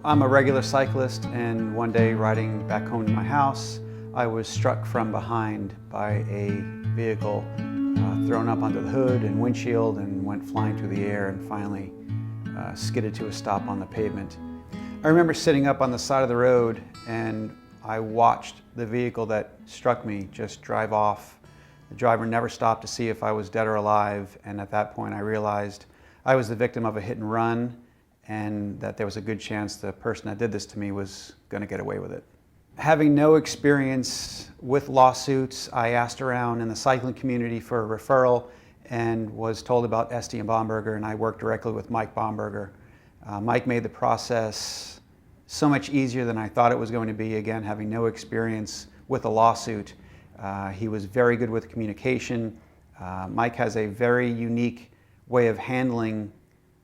I'm a regular cyclist, and one day riding back home to my house, I was struck from behind by a vehicle, thrown up under the hood and windshield, and went flying through the air and finally skidded to a stop on the pavement. I remember sitting up on the side of the road, and I watched the vehicle that struck me just drive off. The driver never stopped to see if I was dead or alive, and at that point I realized I was the victim of a hit and run, and that there was a good chance the person that did this to me was going to get away with it. Having no experience with lawsuits, I asked around in the cycling community for a referral and was told about Esty and Bomberger, and I worked directly with Mike Bomberger. Mike made the process so much easier than I thought it was going to be, again, having no experience with a lawsuit. He was very good with communication. Mike has a very unique way of handling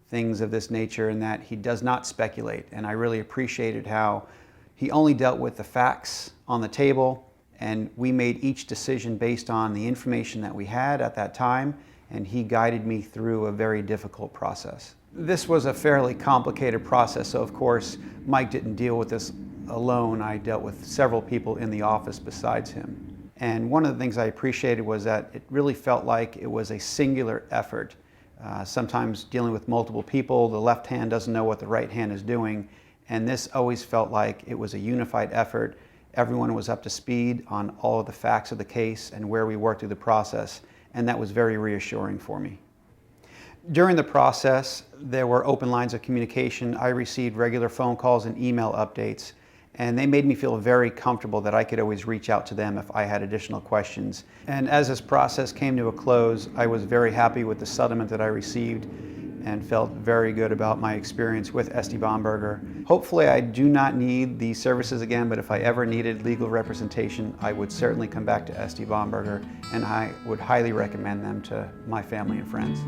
things of this nature in that he does not speculate, and I really appreciated how he only dealt with the facts on the table, and we made each decision based on the information that we had at that time, and he guided me through a very difficult process. This was a fairly complicated process, so of course Mike didn't deal with this alone. I dealt with several people in the office besides him. And one of the things I appreciated was that it really felt like it was a singular effort. Sometimes dealing with multiple people, the left hand doesn't know what the right hand is doing, and this always felt like it was a unified effort. Everyone was up to speed on all of the facts of the case and where we worked through the process, and that was very reassuring for me. During the process, there were open lines of communication. I received regular phone calls and email updates, and they made me feel very comfortable that I could always reach out to them if I had additional questions. And as this process came to a close, I was very happy with the settlement that I received and felt very good about my experience with Esty Bomberger. Hopefully I do not need these services again, but if I ever needed legal representation, I would certainly come back to Esty Bomberger, and I would highly recommend them to my family and friends.